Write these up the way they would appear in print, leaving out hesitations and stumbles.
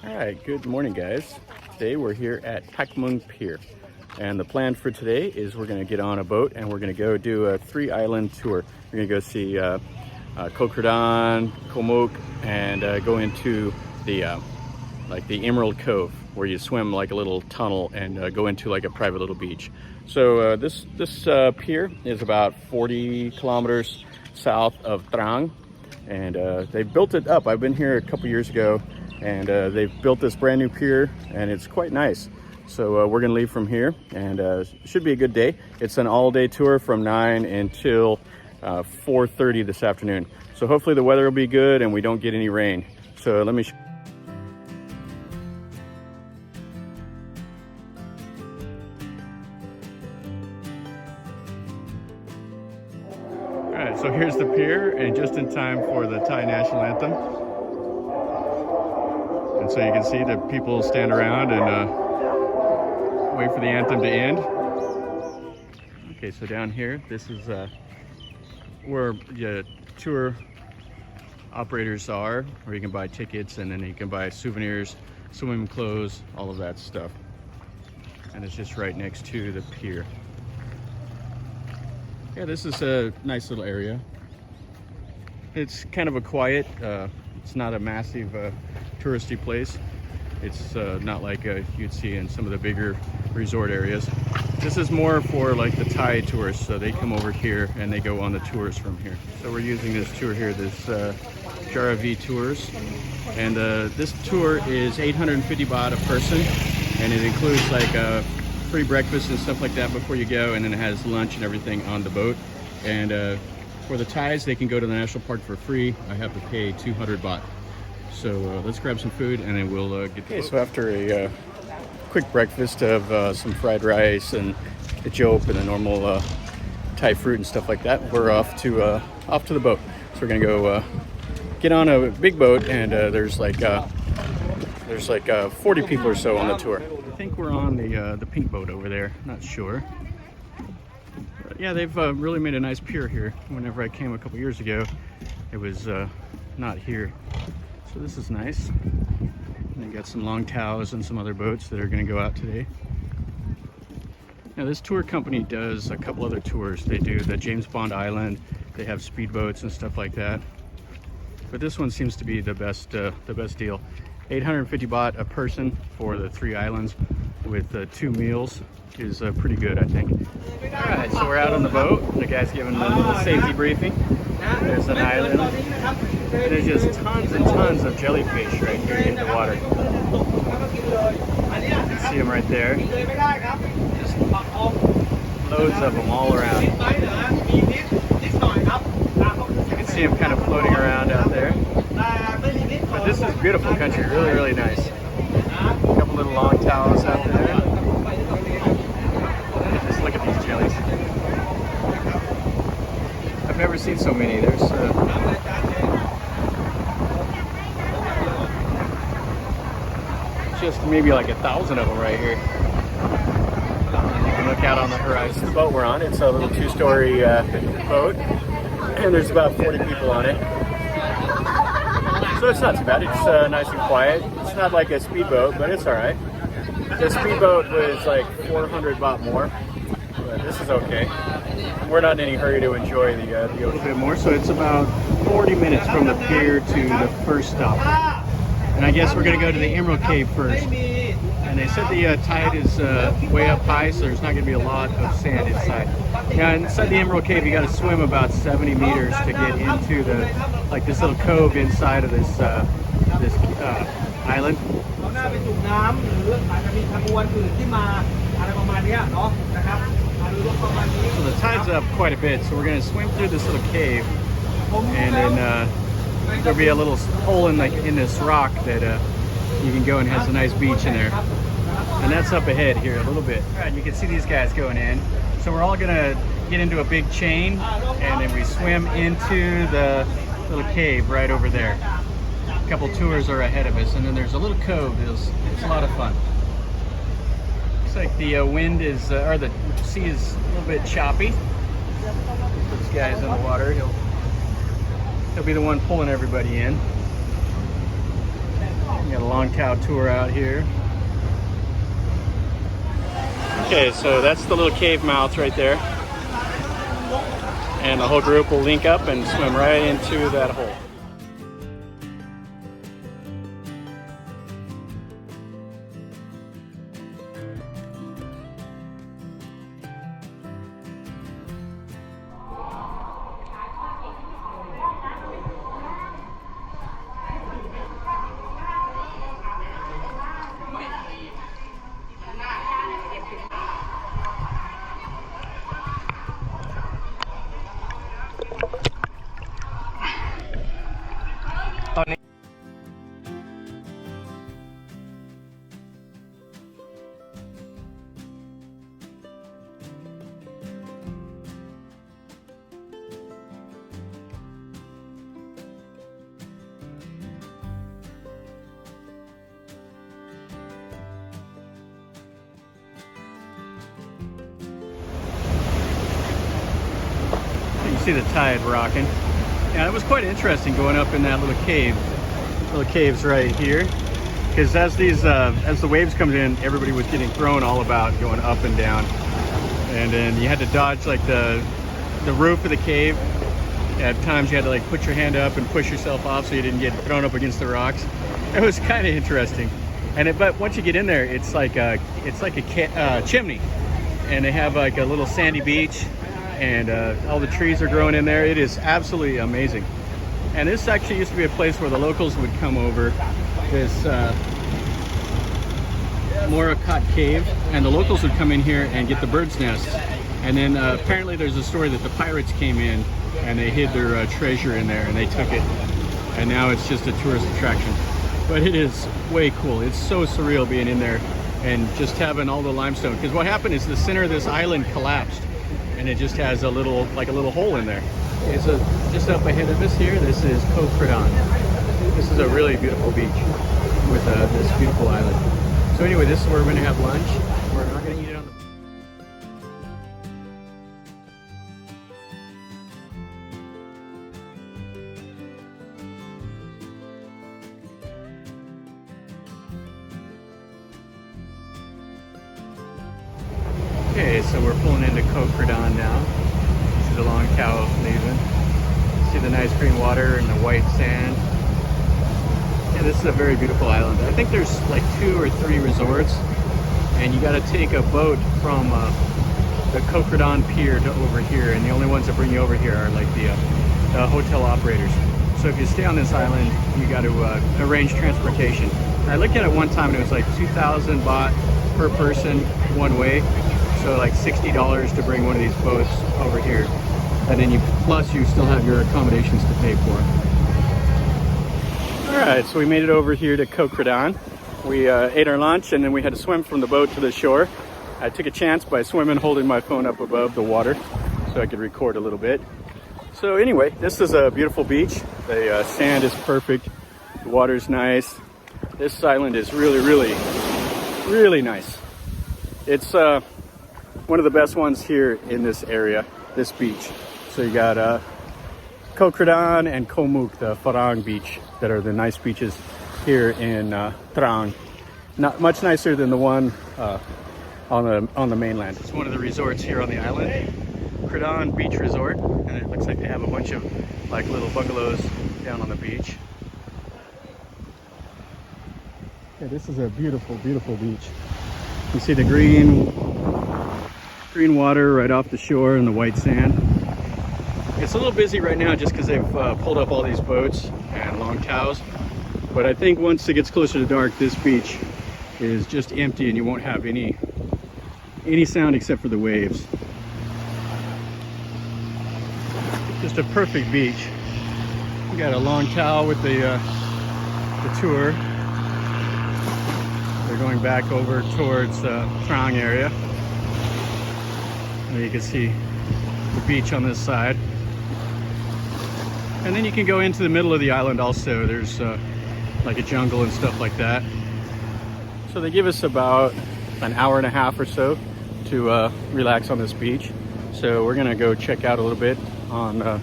All right, good morning, guys. Today we're here at Pak Meng Pier, and the plan for today is we're going to get on a boat and we're going to go do a 3-island tour. We're going to go see Koh Kradan Koh Mook and go into the like the Emerald Cove, where you swim like a little tunnel and go into like a private little beach. So this pier is about 40 kilometers south of Trang, and they built it up. I've been here a couple years ago, and they've built this brand new pier, and it's quite nice. So we're gonna leave from here, and it should be a good day. It's an all-day tour from 9 until 4:30 this afternoon. So hopefully the weather will be good and we don't get any rain. So let me All right, so here's the pier, and just in time for the Thai national anthem. And so you can see that people stand around and wait for the anthem to end. Okay, so down here, this is where the tour operators are, where you can buy tickets, and then you can buy souvenirs, swimming clothes, all of that stuff. And it's just right next to the pier. Yeah, this is a nice little area. It's kind of a quiet, it's not a massive touristy place. It's not like you'd see in some of the bigger resort areas. This is more for like the Thai tourists, so they come over here and they go on the tours from here. So we're using this tour here, this Jaravi Tours, and this tour is 850 baht a person, and it includes like a free breakfast and stuff like that before you go, and then it has lunch and everything on the boat. And for the Thais, they can go to the national park for free. I have to pay 200 baht. So let's grab some food and then we'll get. Okay, so after a quick breakfast of some fried rice and the jope and the normal Thai fruit and stuff like that, we're off to the boat. So we're gonna go get on a big boat, and there's like 40 people or so on the tour. I think we're on the pink boat over there. Not sure. But yeah, they've really made a nice pier here. Whenever I came a couple years ago, it was not here. So this is nice. And they got some long tows and some other boats that are going to go out today. Now this tour company does a couple other tours. They do the James Bond Island. They have speedboats and stuff like that. But this one seems to be the best deal. 850 baht a person for the 3 islands with 2 meals is pretty good, I think. All right, so we're out on the boat. The guy's giving a little safety briefing. There's an island. And there's just tons and tons of jellyfish right here in the water. You can see them right there. Just loads of them all around. You can see them kind of floating around out there. But this is beautiful country, really, really nice. A couple little long towers out there. Just look at these jellies. I've never seen so many. There's just maybe like 1,000 of them right here. And you can look out on the horizon. The boat we're on, it's a little 2-story boat, and there's about 40 people on it. So it's not too bad. It's nice and quiet. It's not like a speedboat, but it's all right. The speedboat was like 400 baht more, but this is okay. We're not in any hurry to enjoy the ocean. A little bit more, so it's about 40 minutes from the pier to the first stop. And I guess we're going to go to the Emerald Cave first. And they said the tide is way up high, so there's not going to be a lot of sand inside. Now inside the Emerald Cave, you got to swim about 70 meters to get into the this little cove inside of this island. So the tide's up quite a bit, so we're going to swim through this little cave, and then there'll be a little hole in this rock that you can go and has a nice beach in there. And that's up ahead here a little bit. All right, you can see these guys going in. So we're all gonna get into a big chain, and then we swim into the little cave right over there. A couple tours are ahead of us, and then there's a little cove. It's a lot of fun. Looks like the wind is, or the sea is a little bit choppy. This guy's in the water. He'll be the one pulling everybody in. You got a long long cow tour out here. Okay, so that's the little cave mouth right there. And the whole group will link up and swim right into that hole. See the tide rocking. Yeah, it was quite interesting going up in that little cave. Little cave's right here, because as the waves come in, everybody was getting thrown all about going up and down, and then you had to dodge like the roof of the cave. At times you had to like put your hand up and push yourself off so you didn't get thrown up against the rocks. It was kind of interesting, but once you get in there, it's like a chimney, and they have like a little sandy beach. And all the trees are growing in there. It is absolutely amazing. And this actually used to be a place where the locals would come over, this Morakot Cave, and the locals would come in here and get the bird's nests. And then apparently there's a story that the pirates came in and they hid their treasure in there and they took it. And now it's just a tourist attraction. But it is way cool. It's so surreal being in there and just having all the limestone. Because what happened is the center of this island collapsed. And it just has a little hole in there. Okay, so just up ahead of us here, this is Koh Kradan. This is a really beautiful beach with this beautiful island. So anyway, this is where we're going to have lunch. We're not going to eat it on the... Okay, so we're pulling into Koh Kradan now. See the long cow leaving. See the nice green water and the white sand. Yeah, this is a very beautiful island. I think there's like 2 or 3 resorts, and you got to take a boat from the Koh Kradan Pier to over here, and the only ones that bring you over here are like the hotel operators. So if you stay on this island, you got to arrange transportation. I looked at it one time and it was like 2,000 baht per person one way. So like $60 to bring one of these boats over here, and then plus you still have your accommodations to pay for. All right, so we made it over here to Koh Kradan. We ate our lunch and then we had to swim from the boat to the shore. I took a chance by swimming, holding my phone up above the water so I could record a little bit. So anyway, this is a beautiful beach. The sand is perfect. The water's nice. This island is really, really, really nice. It's one of the best ones here in this area, this beach. So you got Koh Kradan and Koh Mook, the Farang beach, that are the nice beaches here in Trang. Not much nicer than the one on the mainland. It's one of the resorts here on the island, Kradan Beach Resort, and it looks like they have a bunch of like little bungalows down on the beach. Yeah, this is a beautiful, beautiful beach. You see the green water right off the shore and the white sand. It's a little busy right now just because they've pulled up all these boats and long cows. But I think once it gets closer to dark, this beach is just empty and you won't have any sound except for the waves. Just a perfect beach. We got a long cow with the tour. They're going back over towards Trang area. And you can see the beach on this side. And then you can go into the middle of the island also. There's like a jungle and stuff like that. So they give us about an hour and a half or so to relax on this beach. So we're gonna go check out a little bit on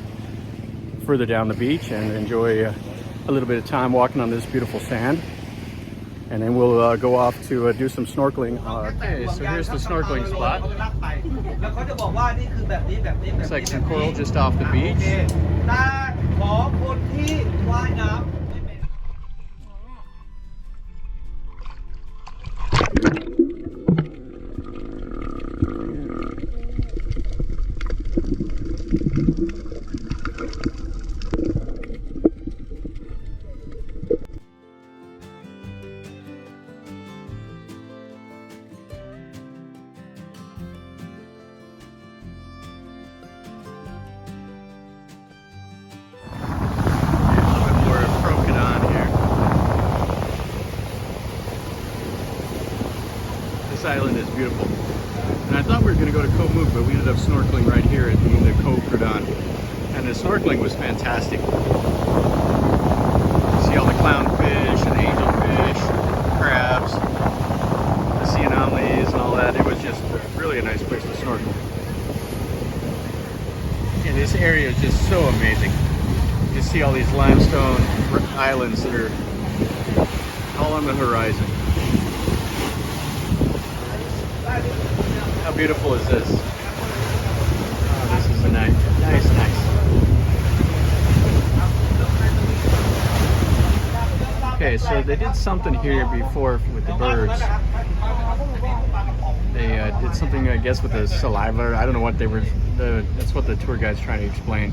further down the beach and enjoy a little bit of time walking on this beautiful sand. and then we'll go off to do some snorkeling. Okay, so here's the snorkeling spot. Looks like some coral just off the beach. This island is beautiful. And I thought we were going to go to Koh Mook, but we ended up snorkeling right here at the Koh Kradan. And the snorkeling was fantastic. You see all the clownfish and angelfish, crabs, the sea anomalies and all that. It was just really a nice place to snorkel. And this area is just so amazing. You see all these limestone islands that are all on the horizon. How beautiful is this? Oh, this is a nice. Okay, so they did something here before with the birds. They did something, I guess, with the saliva. I don't know what they were. That's what the tour guide's trying to explain.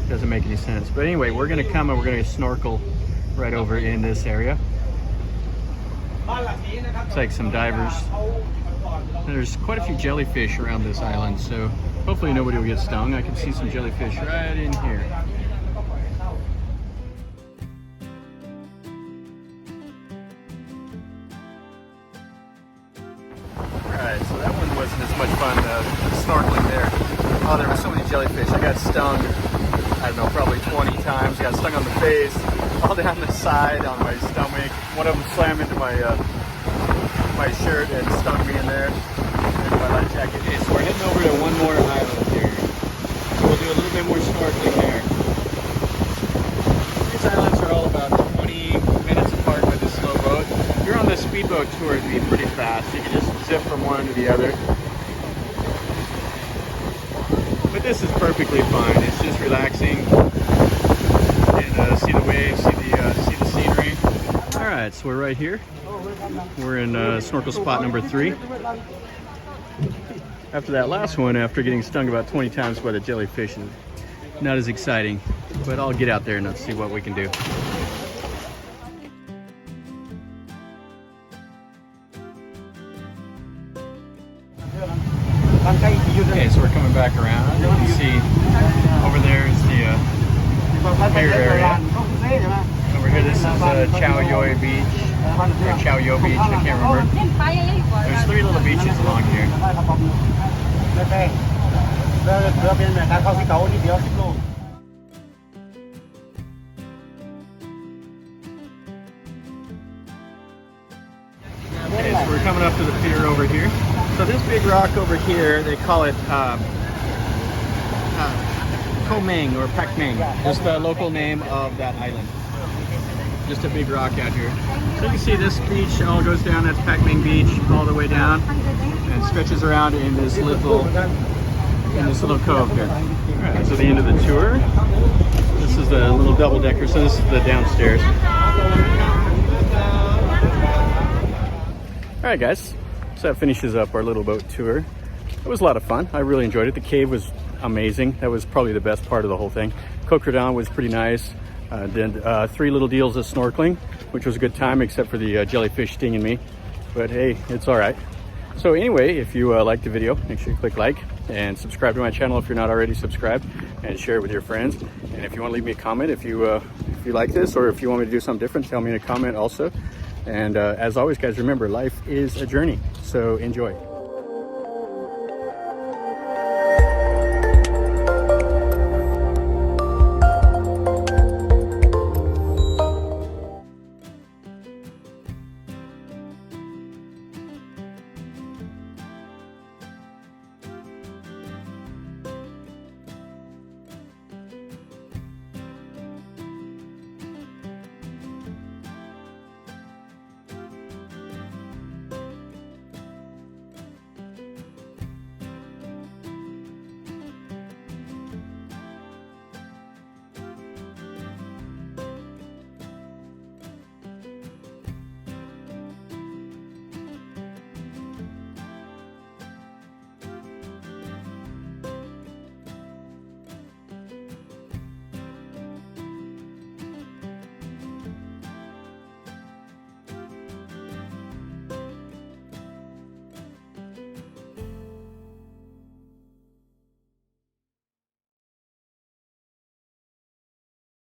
Doesn't make any sense. But anyway, we're gonna come and we're gonna snorkel right over in this area. It's like some divers. There's quite a few jellyfish around this island, so hopefully nobody will get stung. I can see some jellyfish right in here. Alright, so that one wasn't as much fun snorkeling there. Oh, there were so many jellyfish. I got stung, I don't know, probably 20 times. Got stung on the face, all down the side, on my stomach. One of them slammed into my shirt and stung me in there. My life jacket. Okay, so we're heading over to one more island here. So we'll do a little bit more snorkeling there. These islands are all about 20 minutes apart by the slow boat. If you're on the speedboat tour, it'd be pretty fast. You can just zip from one to the other. But this is perfectly fine. It's just relaxing and see the waves, see the scenery. All right, so we're right here. We're in snorkel spot number 3. After that last one, after getting stung about 20 times by the jellyfish, not as exciting, but I'll get out there and let's see what we can do. Okay, so we're coming back around. You can see over there is the pier area. Over here, this is Chow Yoi Beach, or Chow Yo Beach, I can't remember. There's 3 little beaches along here. Okay, so we're coming up to the pier over here. So this big rock over here, they call it Koh Meng or Pak Meng, just the local name of that island. Just a big rock out here. So you can see this beach all goes down, that's Pak Meng Beach, all the way down, and stretches around in this little cove here. Alright, so the end of the tour. This is the little double decker, so this is the downstairs. Alright guys, so that finishes up our little boat tour. It was a lot of fun. I really enjoyed it. The cave was amazing. That was probably the best part of the whole thing. Koh Kradan was pretty nice. Did 3 little deals of snorkeling, which was a good time except for the jellyfish stinging me. But hey, it's all right. So anyway, if you liked the video, make sure you click like and subscribe to my channel if you're not already subscribed, and share it with your friends. And if you want to leave me a comment, if you like this, or if you want me to do something different, tell me in a comment also. And as always, guys, remember, life is a journey, so enjoy.